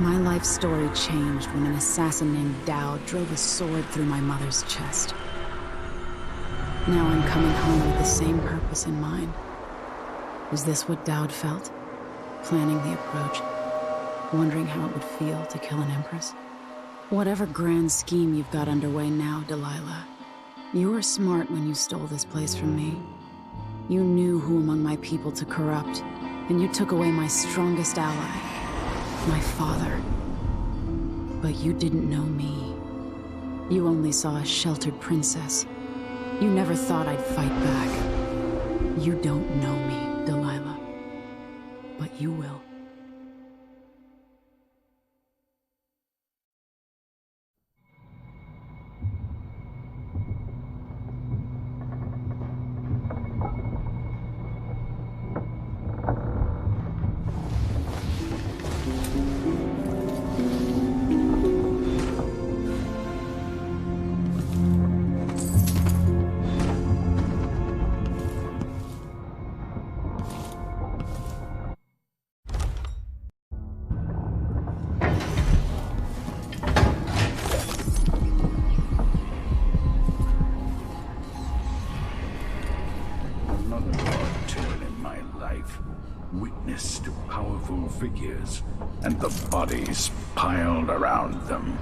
My life story changed when an assassin named Dao drove a sword through my mother's chest. Now I'm coming home with the same purpose in mind. Was this what Dowd felt? Planning the approach, wondering how it would feel to kill an empress? Whatever grand scheme you've got underway now, Delilah, you were smart when you stole this place from me. You knew who among my people to corrupt, and you took away my strongest ally, my father. But you didn't know me. You only saw a sheltered princess. You never thought I'd fight back. You don't know me, Delilah. But you will. Witness to powerful figures and the bodies piled around them.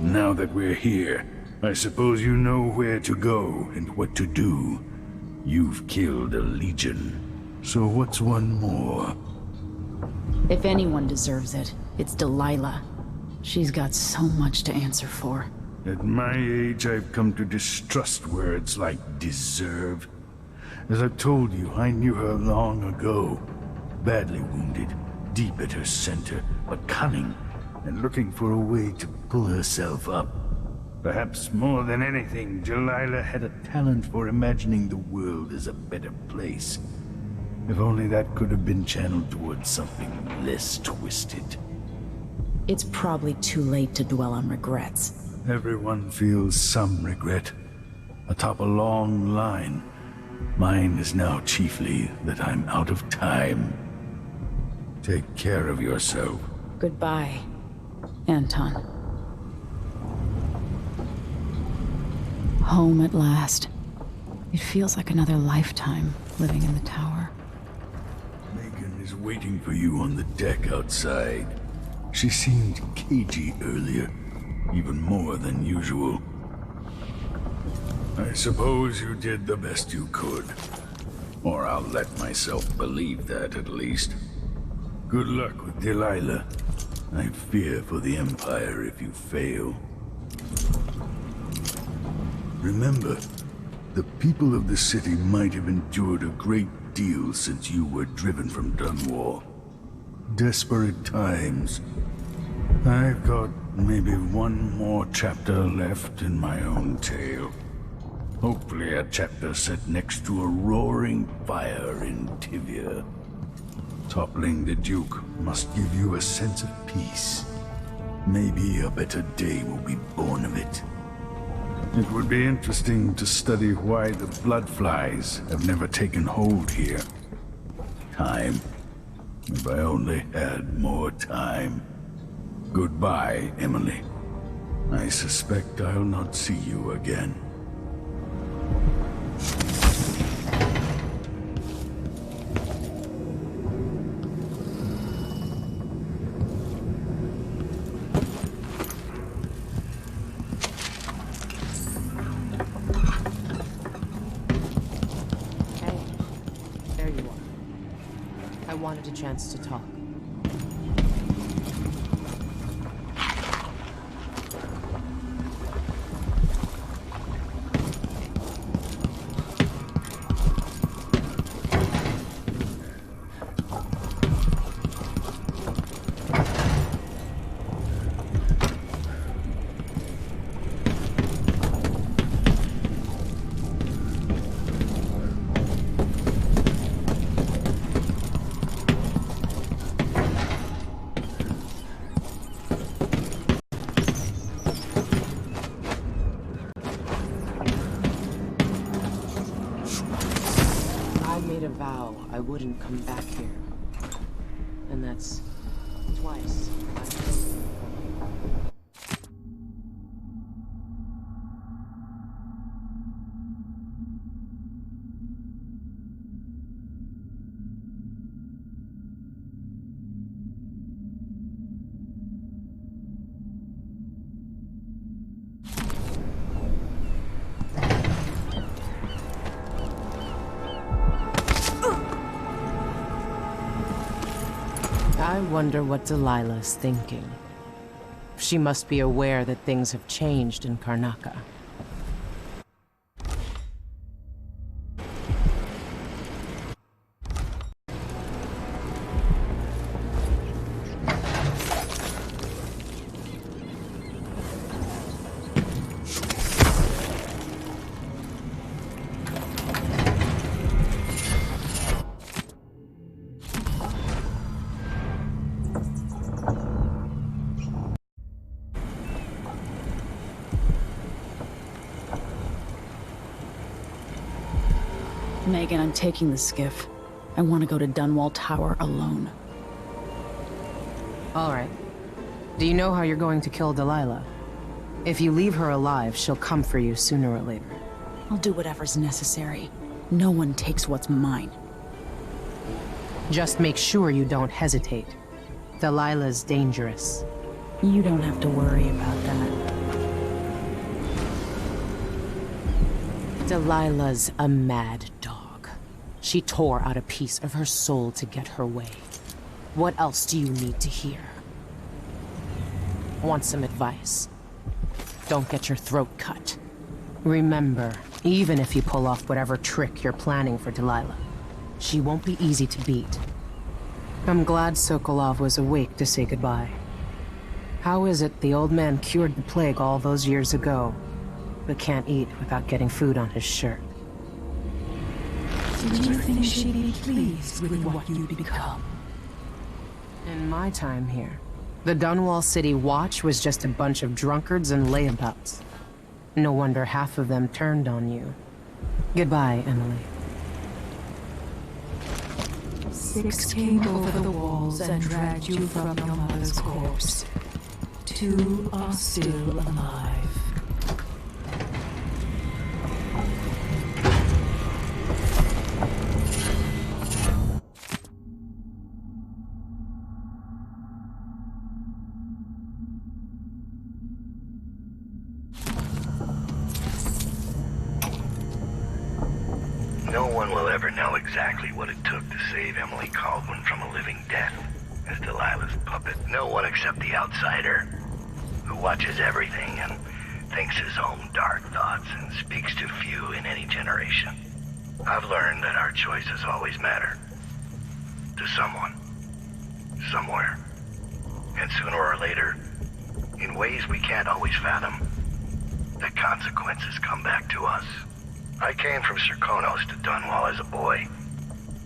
Now that we're here, I suppose you know where to go and what to do. You've killed a legion, so what's one more? If anyone deserves it, it's Delilah. She's got so much to answer for. At my age, I've come to distrust words like deserve. As I've told you, I knew her long ago. Badly wounded, deep at her center, but cunning, and looking for a way to pull herself up. Perhaps more than anything, Delilah had a talent for imagining the world as a better place. If only that could have been channeled towards something less twisted. It's probably too late to dwell on regrets. Everyone feels some regret, atop a long line. Mine is now chiefly that I'm out of time. Take care of yourself. Goodbye, Anton. Home at last. It feels like another lifetime living in the tower. Megan is waiting for you on the deck outside. She seemed cagey earlier, even more than usual. I suppose you did the best you could. Or I'll let myself believe that at least. Good luck with Delilah. I fear for the Empire if you fail. Remember, the people of the city might have endured a great deal since you were driven from Dunwall. Desperate times. I've got maybe one more chapter left in my own tale. Hopefully a chapter set next to a roaring fire in Tivia. Toppling the Duke must give you a sense of peace. Maybe a better day will be born of it. It would be interesting to study why the bloodflies have never taken hold here. Time. If I only had more time. Goodbye, Emily. I suspect I'll not see you again. A chance to talk. made a vow I wouldn't come back here. And that's twice. I wonder what Delilah's thinking. She must be aware that things have changed in Karnaca. Megan, I'm taking the skiff. I want to go to Dunwall Tower alone. All right. Do you know how you're going to kill Delilah? If you leave her alive, she'll come for you sooner or later. I'll do whatever's necessary. No one takes what's mine. Just make sure you don't hesitate. Delilah's dangerous. You don't have to worry about that. Delilah's a mad dog. She tore out a piece of her soul to get her way. What else do you need to hear? Want some advice? Don't get your throat cut. Remember, even if you pull off whatever trick you're planning for Delilah, she won't be easy to beat. I'm glad Sokolov was awake to say goodbye. How is it the old man cured the plague all those years ago, but can't eat without getting food on his shirt? Did you think she'd be pleased with what you'd become? In my time here, the Dunwall City Watch was just a bunch of drunkards and layabouts. No wonder half of them turned on you. Goodbye, Emily. 6 came over the walls and dragged you from your mother's corpse. 2 are still alive. No one will ever know exactly what it took to save Emily Caldwin from a living death as Delilah's puppet. No one except the outsider, who watches everything and thinks his own dark thoughts and speaks to few in any generation. I've learned that our choices always matter. To someone. Somewhere. And sooner or later, in ways we can't always fathom, the consequences come back to us. I came from Serkonos to Dunwall as a boy.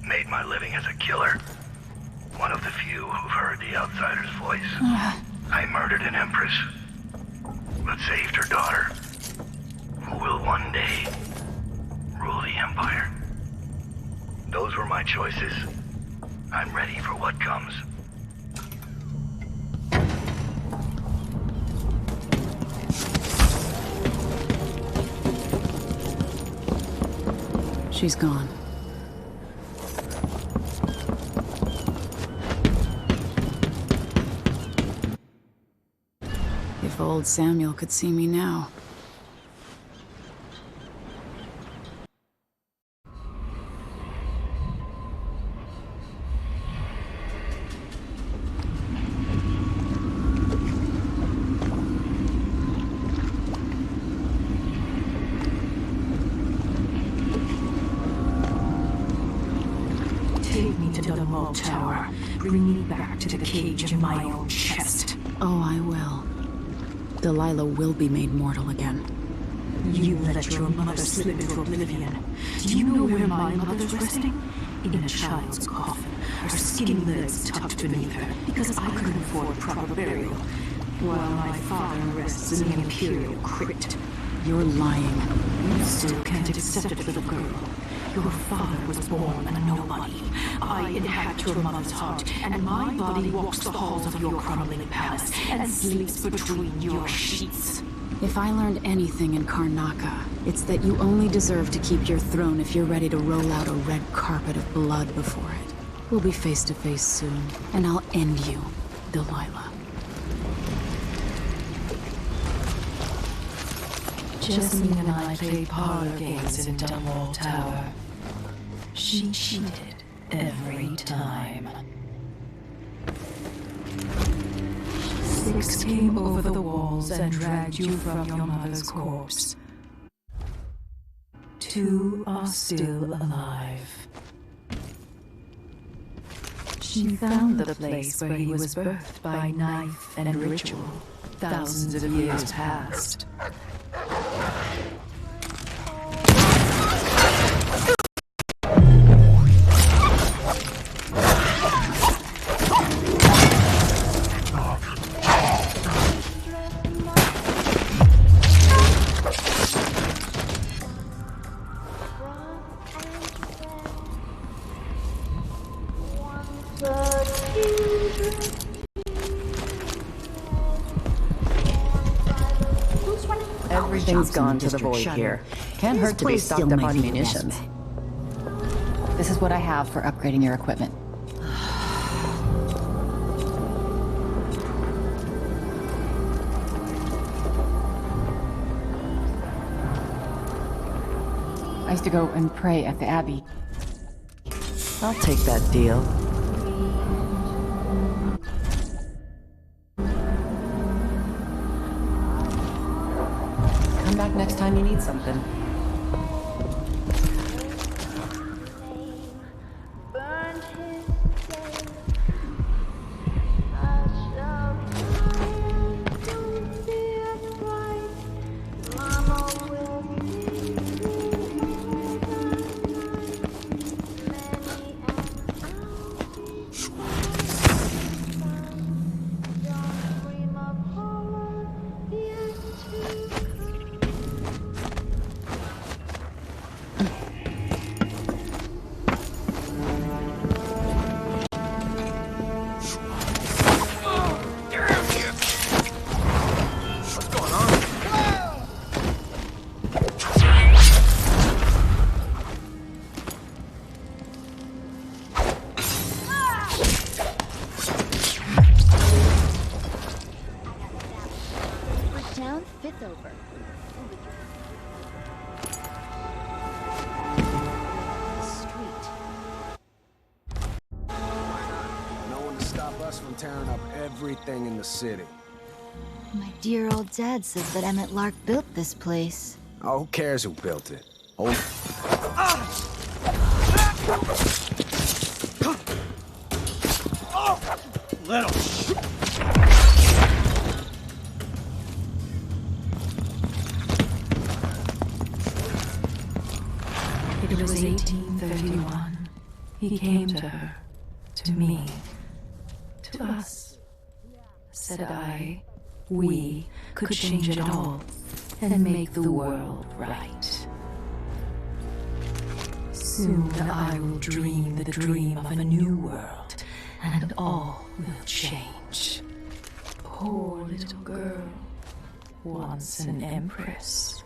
Made my living as a killer. One of the few who've heard the outsider's voice. I murdered an empress, but saved her daughter, who will one day rule the empire. Those were my choices. I'm ready for what comes. She's gone. If old Samuel could see me now. Take me to Dunwall Tower. Bring me back to the cage in my own chest. Oh, I will. Delilah will be made mortal again. You let your mother slip into oblivion. Do you know where my mother's resting? In a child's coffin, her skinny legs tucked beneath her, because I couldn't afford proper burial, while my father rests in the Imperial crypt. You're lying. You still can't accept it, little girl. Your father was born a nobody. I inhabit your mother's heart, and my body walks the halls of your crumbling palace and sleeps between your sheets. If I learned anything in Karnaca, it's that you only deserve to keep your throne if you're ready to roll out a red carpet of blood before it. We'll be face to face soon, and I'll end you, Delilah. Jessamine and I played parlor games in Dunwall Tower. She cheated every time. 6 came over the walls and dragged you from your mother's corpse. 2 are still alive. She found the place where he was birthed by knife and ritual, thousands of years past. Everything's gone to the void here. Can't hurt to be stocked up on munitions. This is what I have for upgrading your equipment. I used to go and pray at the Abbey. I'll take that deal. Come back next time you need something. Tearing up everything in the city. My dear old dad says that Emmett Lark built this place. Oh, who cares who built it? Oh. Little. It was 1831. He came to her, to me. To us, said I, we could change it all and make the world right. Soon I will dream the dream of a new world, and all will change. Poor little girl, once an empress.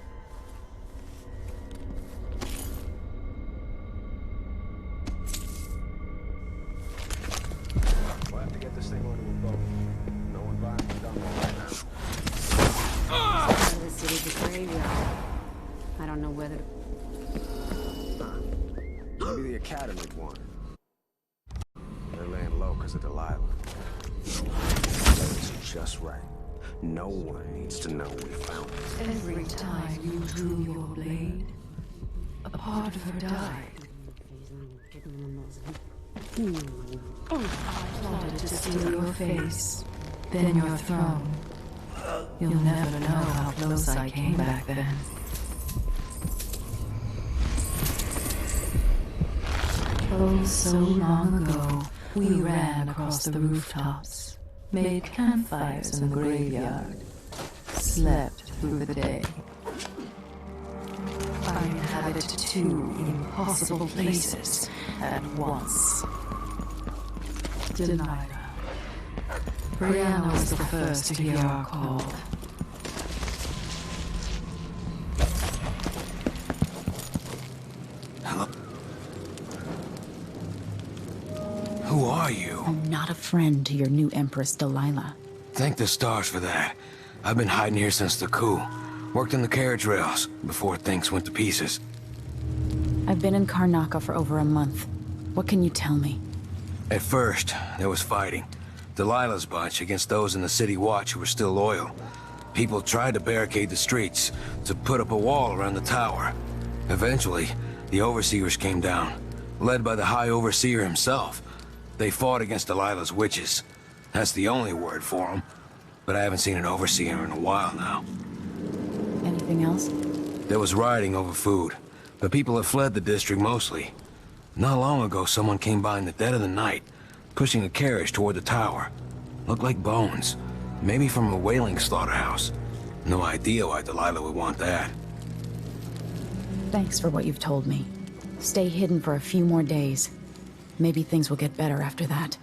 Thing onto a boat. No one buying the Dunwall right now. The city's a graveyard. I don't know whether Maybe the Academy won. They're laying low because of Delilah. That's just right. No one needs to know we found it. Every time you drew your blade, a part of her died. I plotted to steal your face, then your throne. You'll never know how close I came back then. Oh, so long ago, we ran across the rooftops, made campfires in the graveyard, slept through the day. collided to two impossible places at once. Delilah. Brianna was the first to hear our call. Hello? Who are you? I'm not a friend to your new Empress, Delilah. Thank the stars for that. I've been hiding here since the coup. Worked in the carriage rails before things went to pieces. I've been in Karnaca for over a month. What can you tell me? At first, there was fighting. Delilah's bunch against those in the city watch who were still loyal. People tried to barricade the streets, to put up a wall around the tower. Eventually, the overseers came down, led by the High Overseer himself. They fought against Delilah's witches. That's the only word for them. But I haven't seen an overseer in a while now. Anything else? There was rioting over food, but people have fled the district mostly. Not long ago, someone came by in the dead of the night, pushing a carriage toward the tower. Looked like bones, maybe from a whaling slaughterhouse. No idea why Delilah would want that. Thanks for what you've told me. Stay hidden for a few more days. Maybe things will get better after that.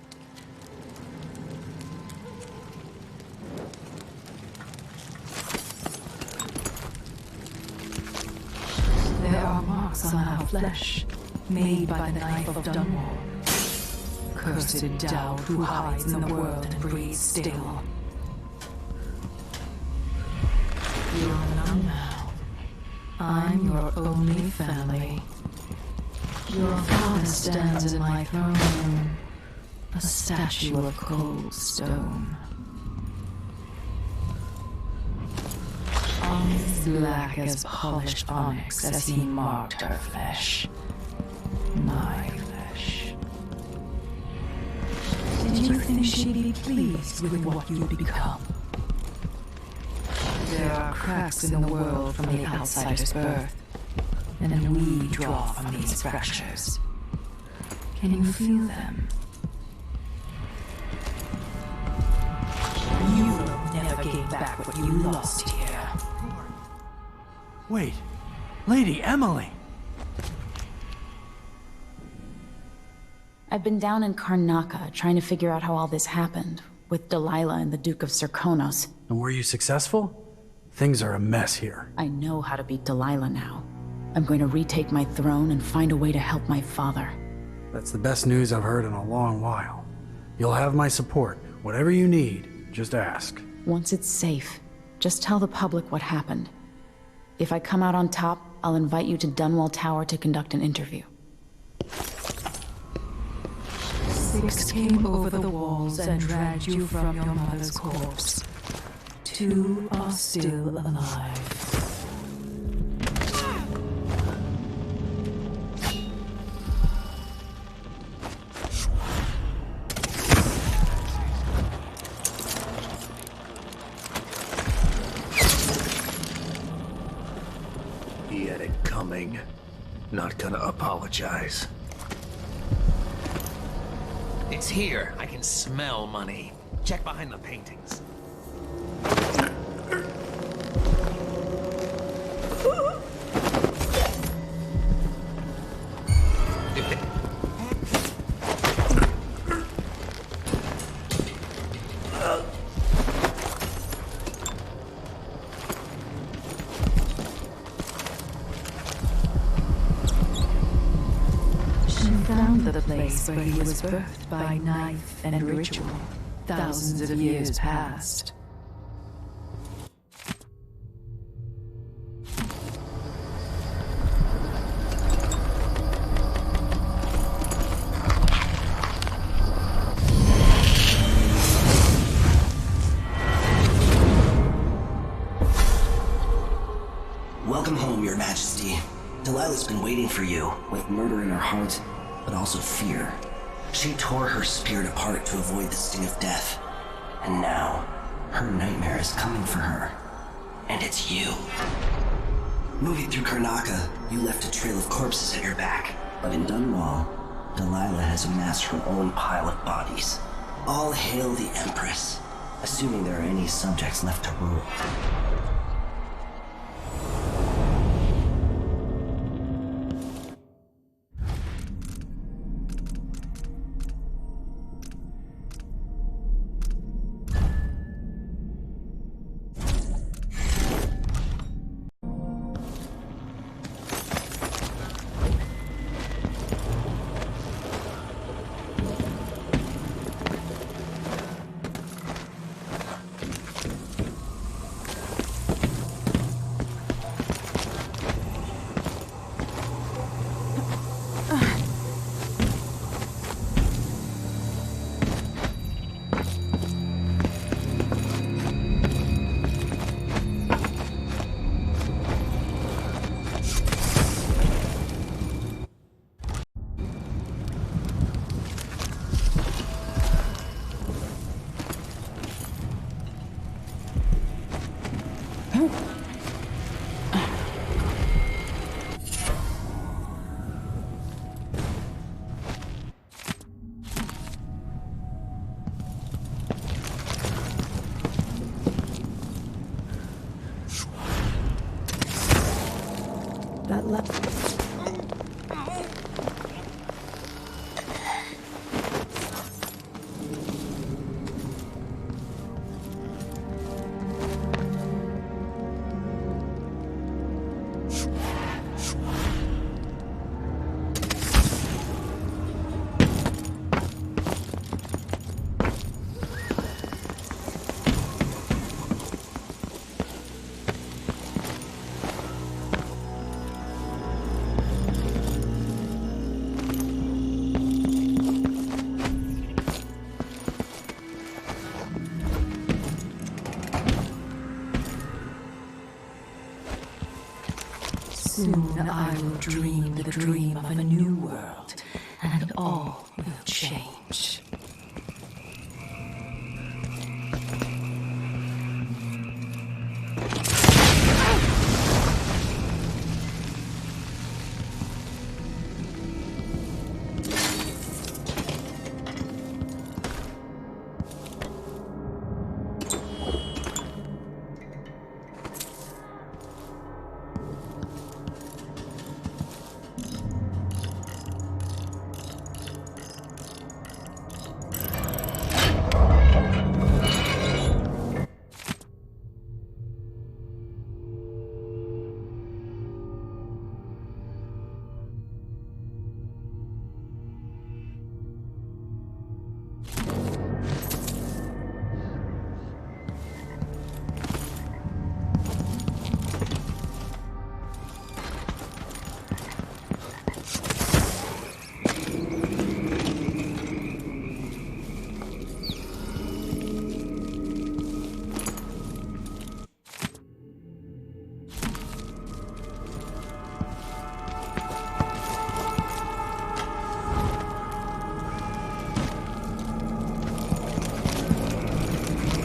There are marks on our flesh, made by the knife of Dunwall. Cursed Dowd who hides in the world and breathes still. You're none now. I'm your only family. Your father stands in my throne room, a statue of cold stone. As black as polished onyx as he marked her flesh. My flesh. Did you think she'd be pleased with what you'd become? There are cracks in the world from the outsider's birth, and we draw from these fractures. Can you feel them? You will never gain back what you lost here. Wait, Lady Emily! I've been down in Karnaca trying to figure out how all this happened, with Delilah and the Duke of Serkonos. And were you successful? Things are a mess here. I know how to beat Delilah now. I'm going to retake my throne and find a way to help my father. That's the best news I've heard in a long while. You'll have my support. Whatever you need, just ask. Once it's safe, just tell the public what happened. If I come out on top, I'll invite you to Dunwall Tower to conduct an interview. 6 came over the walls and dragged you from your mother's corpse. 2 are still alive. He had it coming. Not gonna apologize. It's here. I can smell money. Check behind the paintings. The place where he was birthed by knife and ritual, thousands of years past. Welcome home, Your Majesty. Delilah's been waiting for you, with murder in her heart, but also fear. She tore her spirit apart to avoid the sting of death. And now, her nightmare is coming for her. And it's you. Moving through Karnaca, you left a trail of corpses at your back. But in Dunwall, Delilah has amassed her own pile of bodies. All hail the Empress, assuming there are any subjects left to rule. Soon I will dream the dream of a new world, and all will change.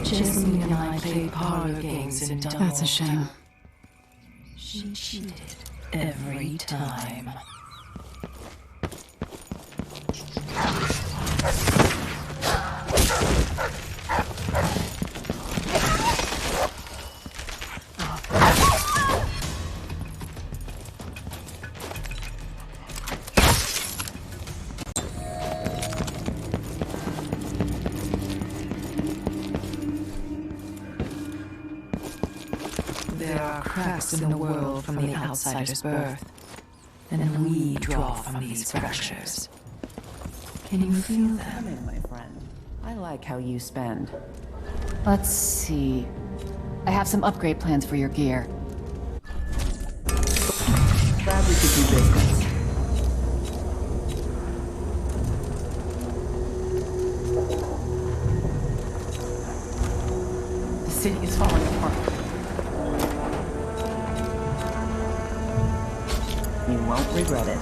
Jessamine and I played parlor games in Dunwall. That's a shame. She cheated every time. There are cracks in the world from the outsider's birth, and we draw from these fractures. Can you feel them? Come in, my friend. I like how you spend. Let's see. I have some upgrade plans for your gear. Glad we could do business. The city is falling apart. You won't regret it.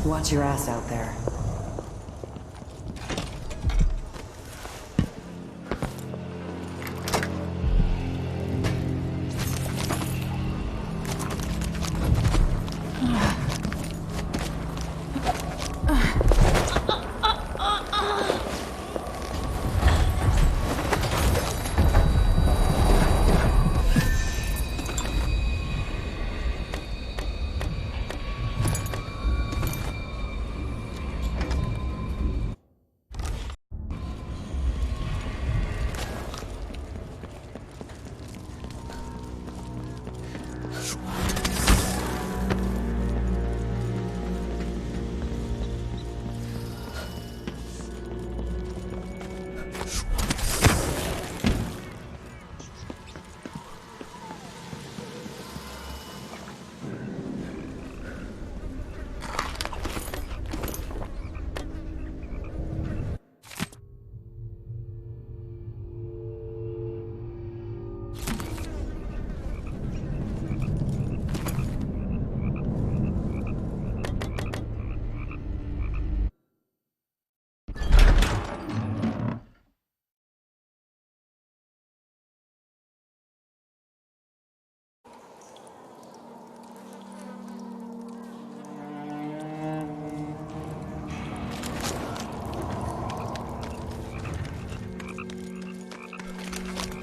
Watch your ass out there.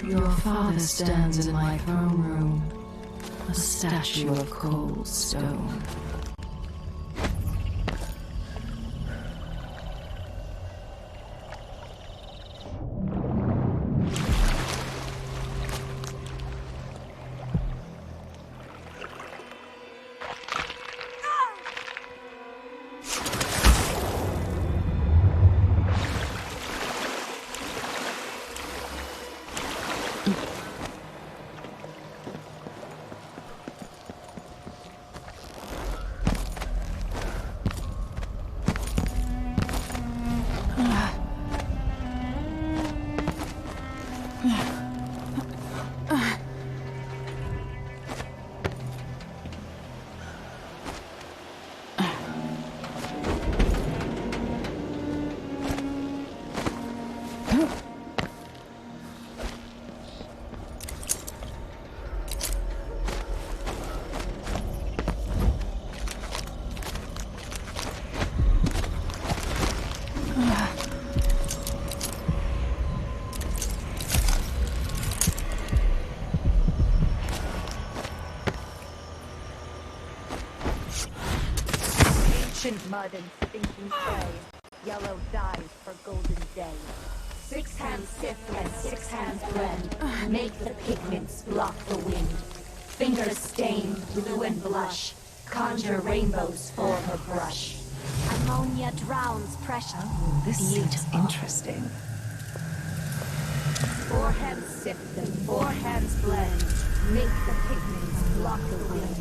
Your father stands in my throne room, a statue of cold stone. Ancient mud and stinking clay, yellow dyes for golden day. 6 hands sift and 6 hands blend, make the pigments block the wind. Fingers stain blue and blush, conjure rainbows for her brush. Ammonia drowns precious. Oh, this seems interesting. 4 hands sift and 4 hands blend, make the pigments block the wind.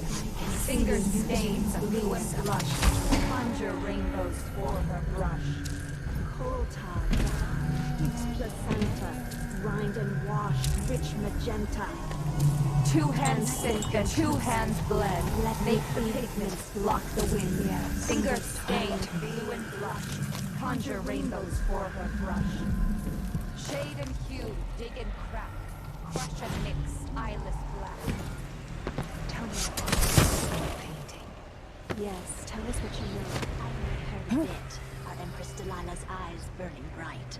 Fingers stain blue and blush, conjure rainbows for her brush. Coal tar, its placenta, grind and wash, rich magenta. 2 hands sift and 2 hands blend, make the pigments block the wind. Fingers stain blue and blush, conjure rainbows for her brush. Shade and hue, dig and crack, crush and mix, eyeless black. Tell me about painting. Yes, tell us what you know. I made her fit, our Empress Delilah's eyes burning bright.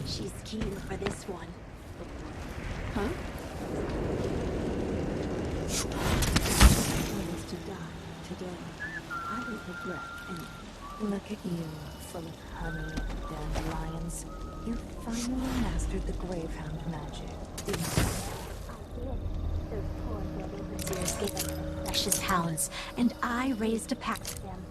She's keen for this one. Huh? She was to die today. I don't regret anything. Look at you, full of honey and dandelions. You finally mastered the Gravehound magic, didn't you? Those poor brothers and Seers gave us precious hounds, and I raised a pack of them.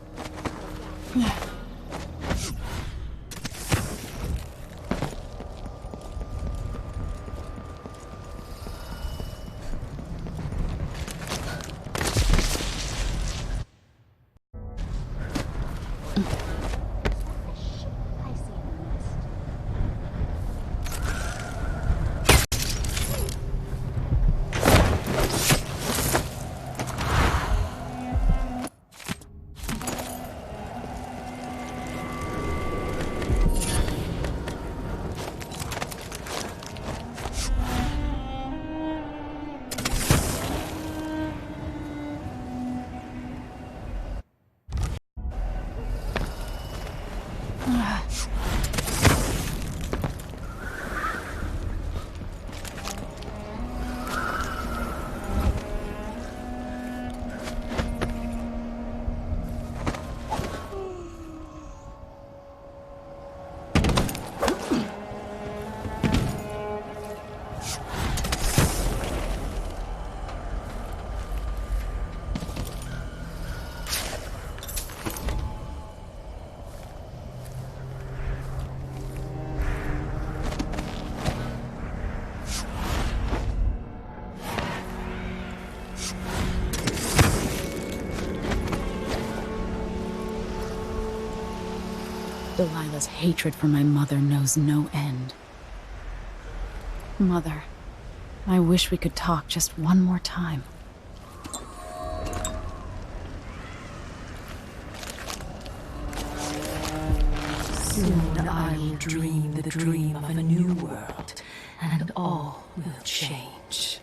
Delilah's hatred for my mother knows no end. Mother, I wish we could talk just one more time. Soon I will dream the dream of a new world, and all will change.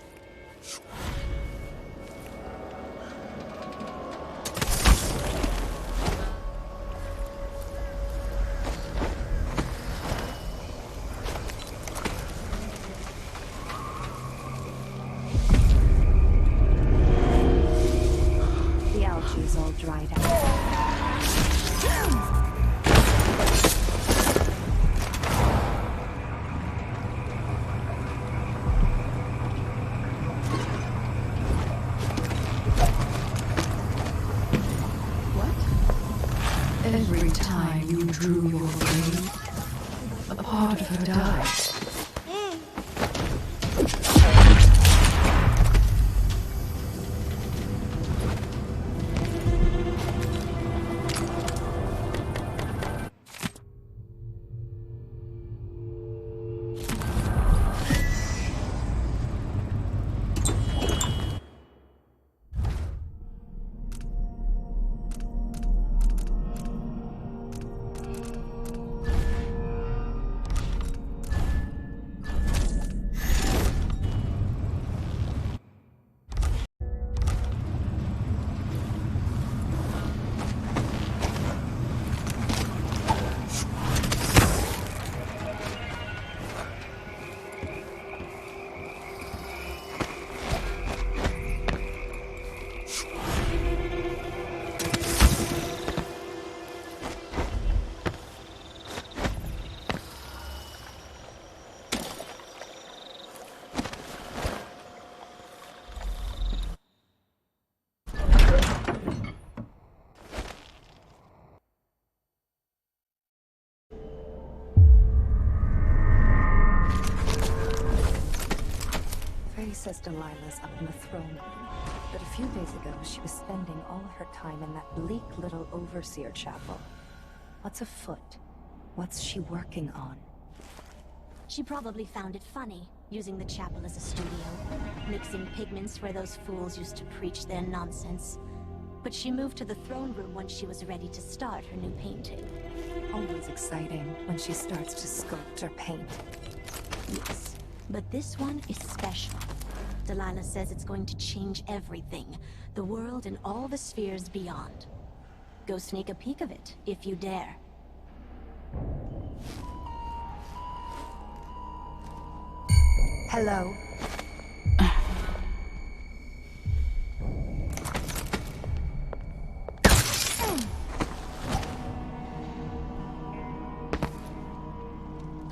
The algae's all dried out. Every time you drew your blade, a part of her died. says Delilah's up in the throne room, but a few days ago she was spending all her time in that bleak little overseer chapel. What's afoot? What's she working on? She probably found it funny, using the chapel as a studio, mixing pigments where those fools used to preach their nonsense. But she moved to the throne room when she was ready to start her new painting. Always exciting when she starts to sculpt or paint. Yes, but this one is special. Delilah says it's going to change everything, the world and all the spheres beyond. Go sneak a peek of it, if you dare. Hello.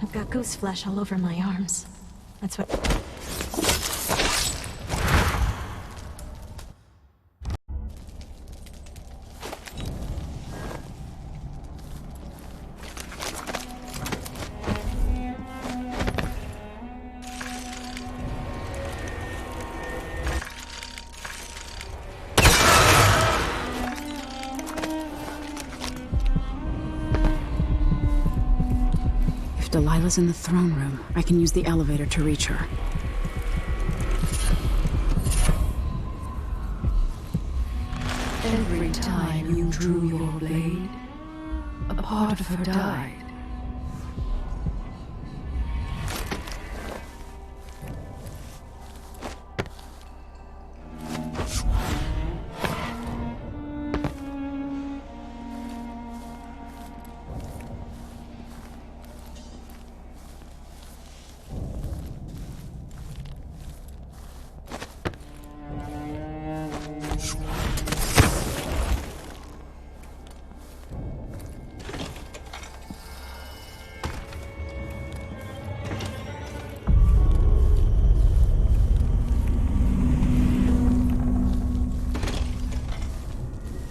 I've got goose flesh all over my arms. That's what... Delilah's in the throne room. I can use the elevator to reach her. Every time you drew your blade, a part of her died.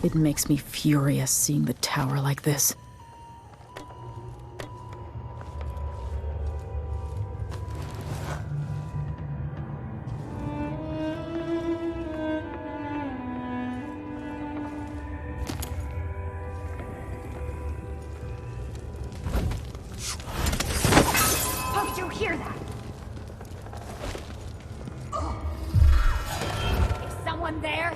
It makes me furious seeing the tower like this. How did you hear that? Is someone there?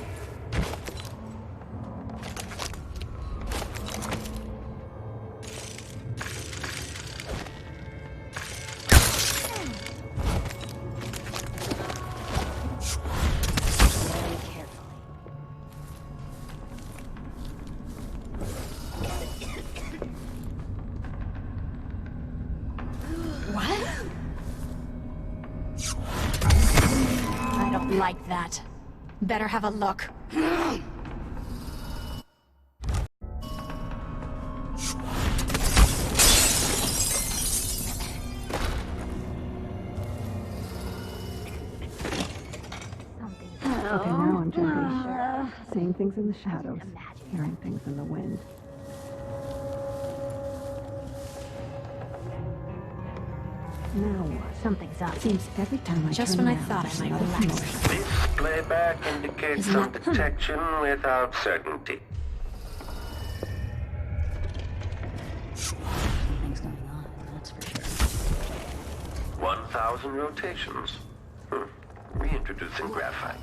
Like that. Better have a look. Okay, now I'm gently seeing things in the shadows, hearing things in the wind. Now what? Something's up. Seems every time I Just turn when I around, thought I there's might another relax. commotion. This playback indicates some detection without certainty. Something's going on, that's for sure. 1,000 rotations. Reintroducing graphite.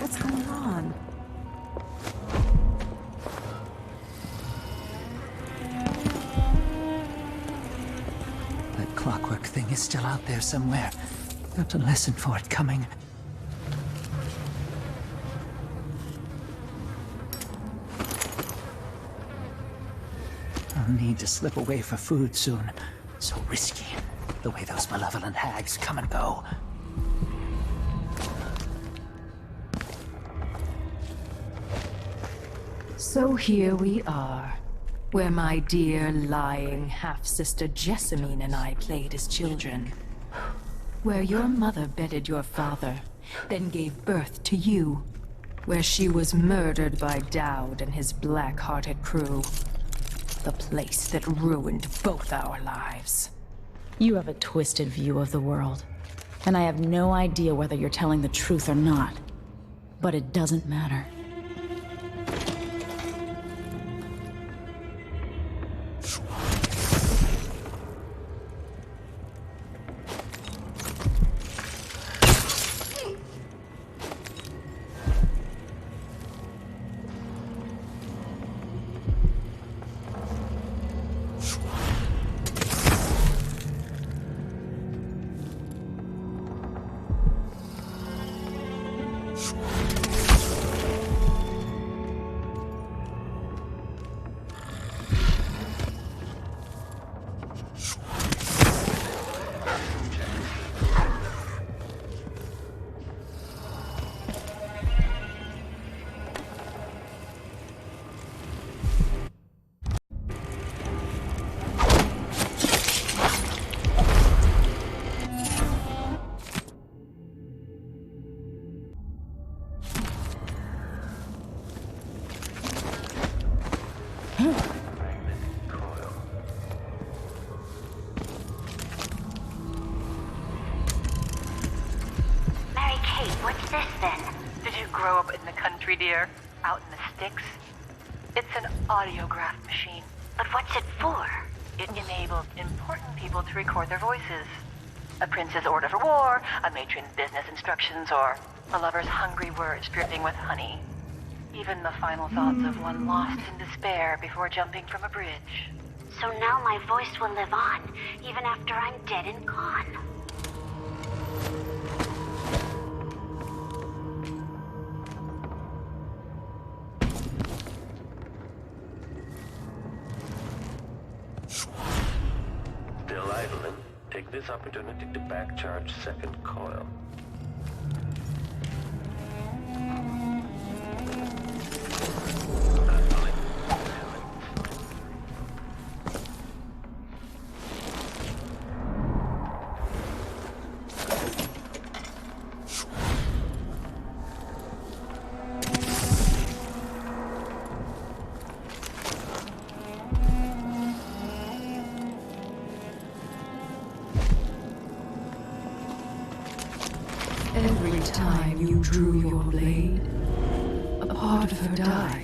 What's going on? That clockwork thing is still out there somewhere. Got to listen for it coming. I'll need to slip away for food soon. So risky, the way those malevolent hags come and go. So here we are, where my dear lying half-sister Jessamine and I played as children. Where your mother bedded your father, then gave birth to you. Where she was murdered by Dowd and his black-hearted crew. The place that ruined both our lives. You have a twisted view of the world, and I have no idea whether you're telling the truth or not. But it doesn't matter. Dear, out in the sticks. It's an audiograph machine. But what's it for? It enables important people to record their voices. A prince's order for war, a matron's business instructions, or a lover's hungry words dripping with honey. Even the final thoughts of one lost in despair before jumping from a bridge. So now my voice will live on, even after I'm dead and gone. Take this opportunity to back-charge second coil. Every time you drew your blade, a part of her died.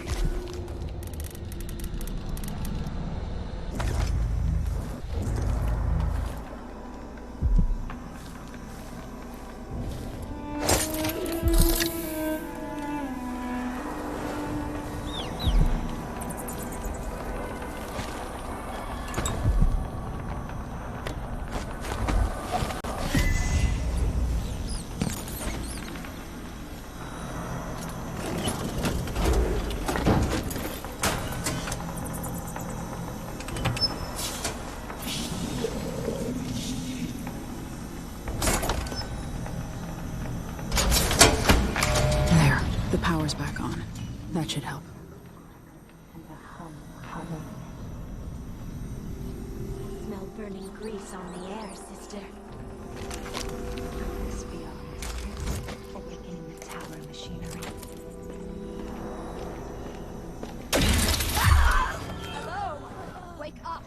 Power's back on. That should help. Smell burning grease on the air, sister. Let's be honest. Awakening the tower machinery. Hello! Wake up!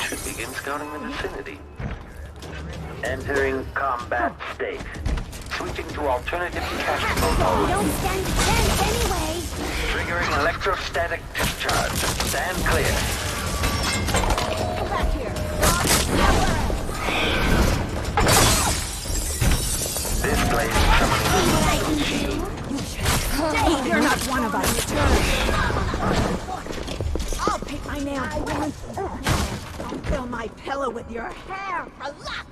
Should begin scouting the vicinity. Entering combat state. Switching to alternative tactical mode. Don't stand a chance anyway! Triggering electrostatic discharge. Stand clear. Come back here! This place summoning shield. You're not one of us. I'll pick my nails. pillow with your hair for luck!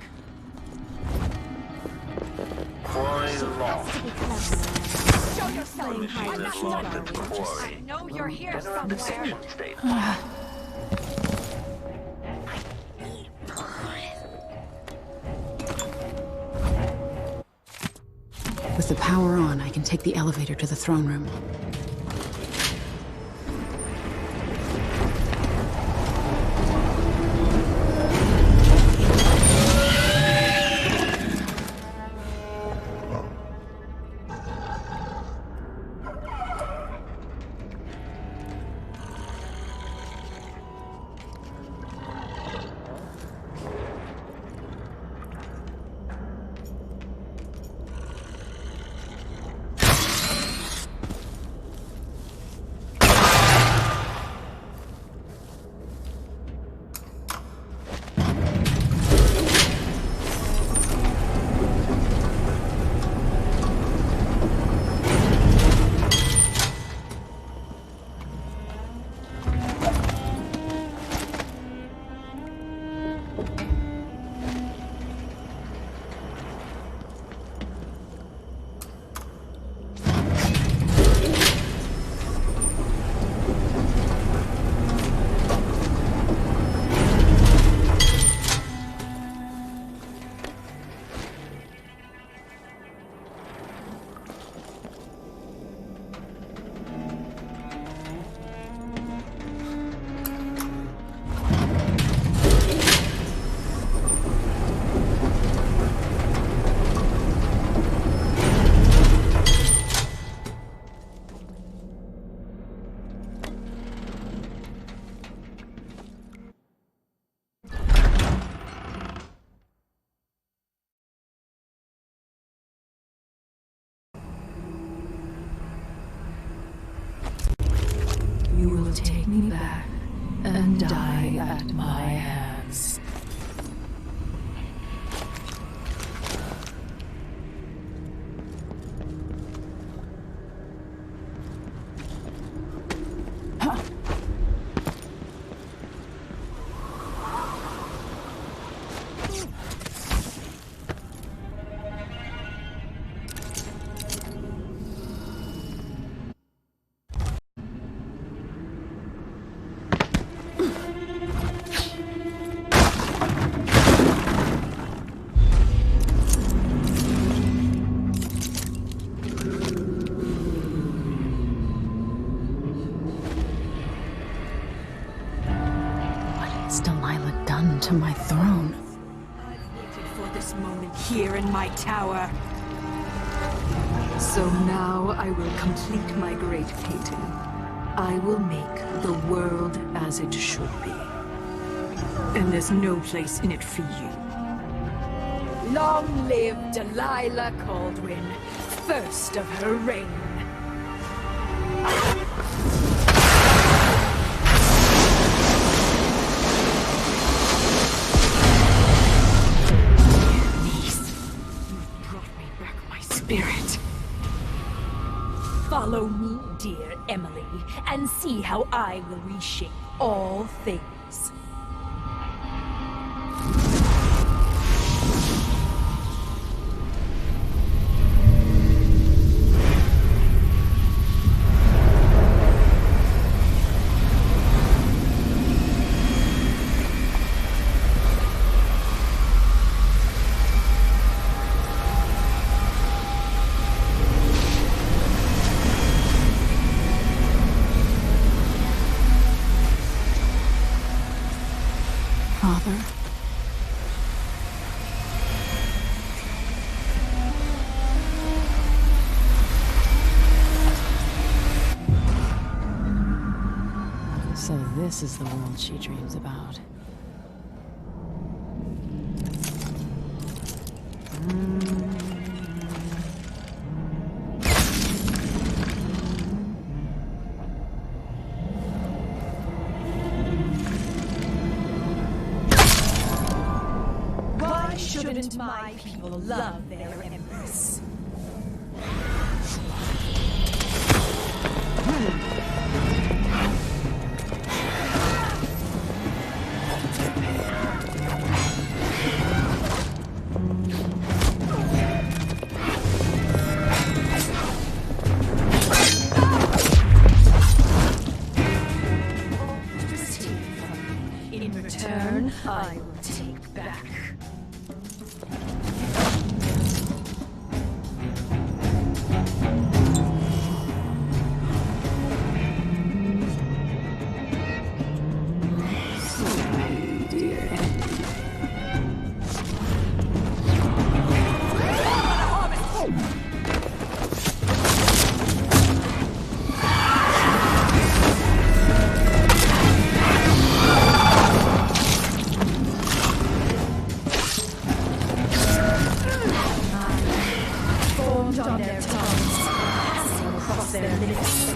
Show yourself! I'm not done. I know you're here somewhere. With the power on, I can take the elevator to the throne room. You will take me back and die at my hands. To my throne. I've waited for this moment here in my tower. So now I will complete my great painting. I will make the world as it should be. And there's no place in it for you. Long live Delilah Caldwin, first of her reign. Spirit. Follow me, dear Emily, and see how I will reshape all things. Father. So this is the world she dreams about. Why shouldn't my people love their empress? their limits.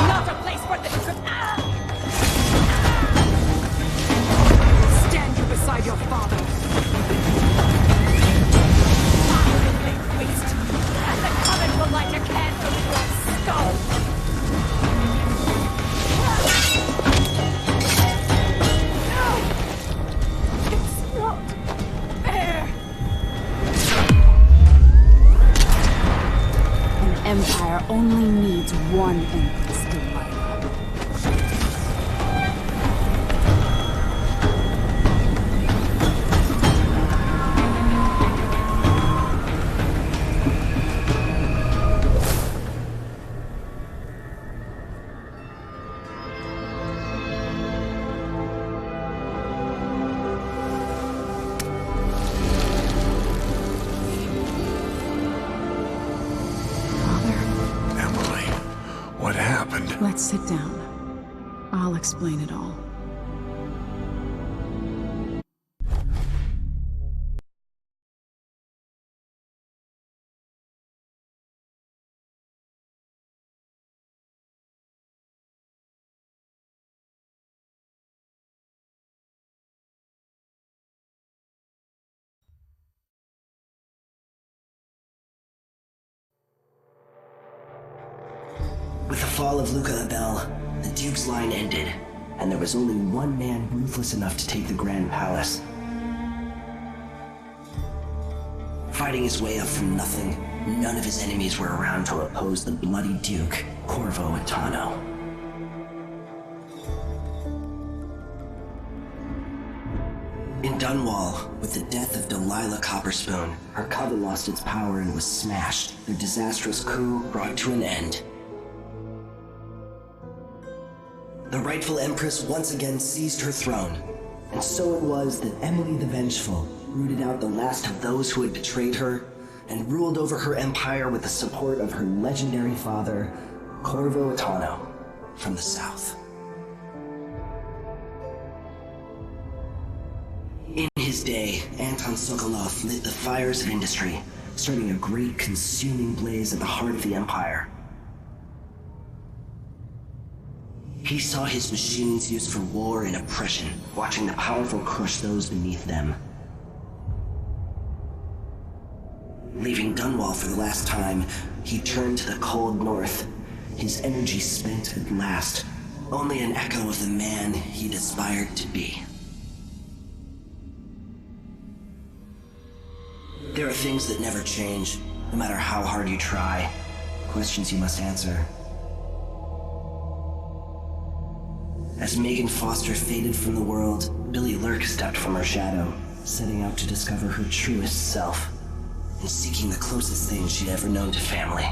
Not a place where this could... Stand you beside your father. Violently waste, and the comet will light a candle in your skull. Empire only needs one Empress Delilah. Let's sit down. I'll explain it all. With the fall of Luca Abel, the Duke's line ended, and there was only one man ruthless enough to take the Grand Palace. Fighting his way up from nothing, none of his enemies were around to oppose the bloody Duke, Corvo Attano. In Dunwall, with the death of Delilah Copperspoon, her coven lost its power and was smashed, their disastrous coup brought to an end. The rightful Empress once again seized her throne, and so it was that Emily the Vengeful rooted out the last of those who had betrayed her and ruled over her empire with the support of her legendary father, Corvo Attano, from the south. In his day, Anton Sokolov lit the fires of industry, starting a great consuming blaze at the heart of the empire. He saw his machines used for war and oppression, watching the powerful crush those beneath them. Leaving Dunwall for the last time, he turned to the cold north, his energy spent at last, only an echo of the man he'd aspired to be. There are things that never change, no matter how hard you try. Questions you must answer. As Megan Foster faded from the world, Billy Lurk stepped from her shadow, setting out to discover her truest self, and seeking the closest thing she'd ever known to family.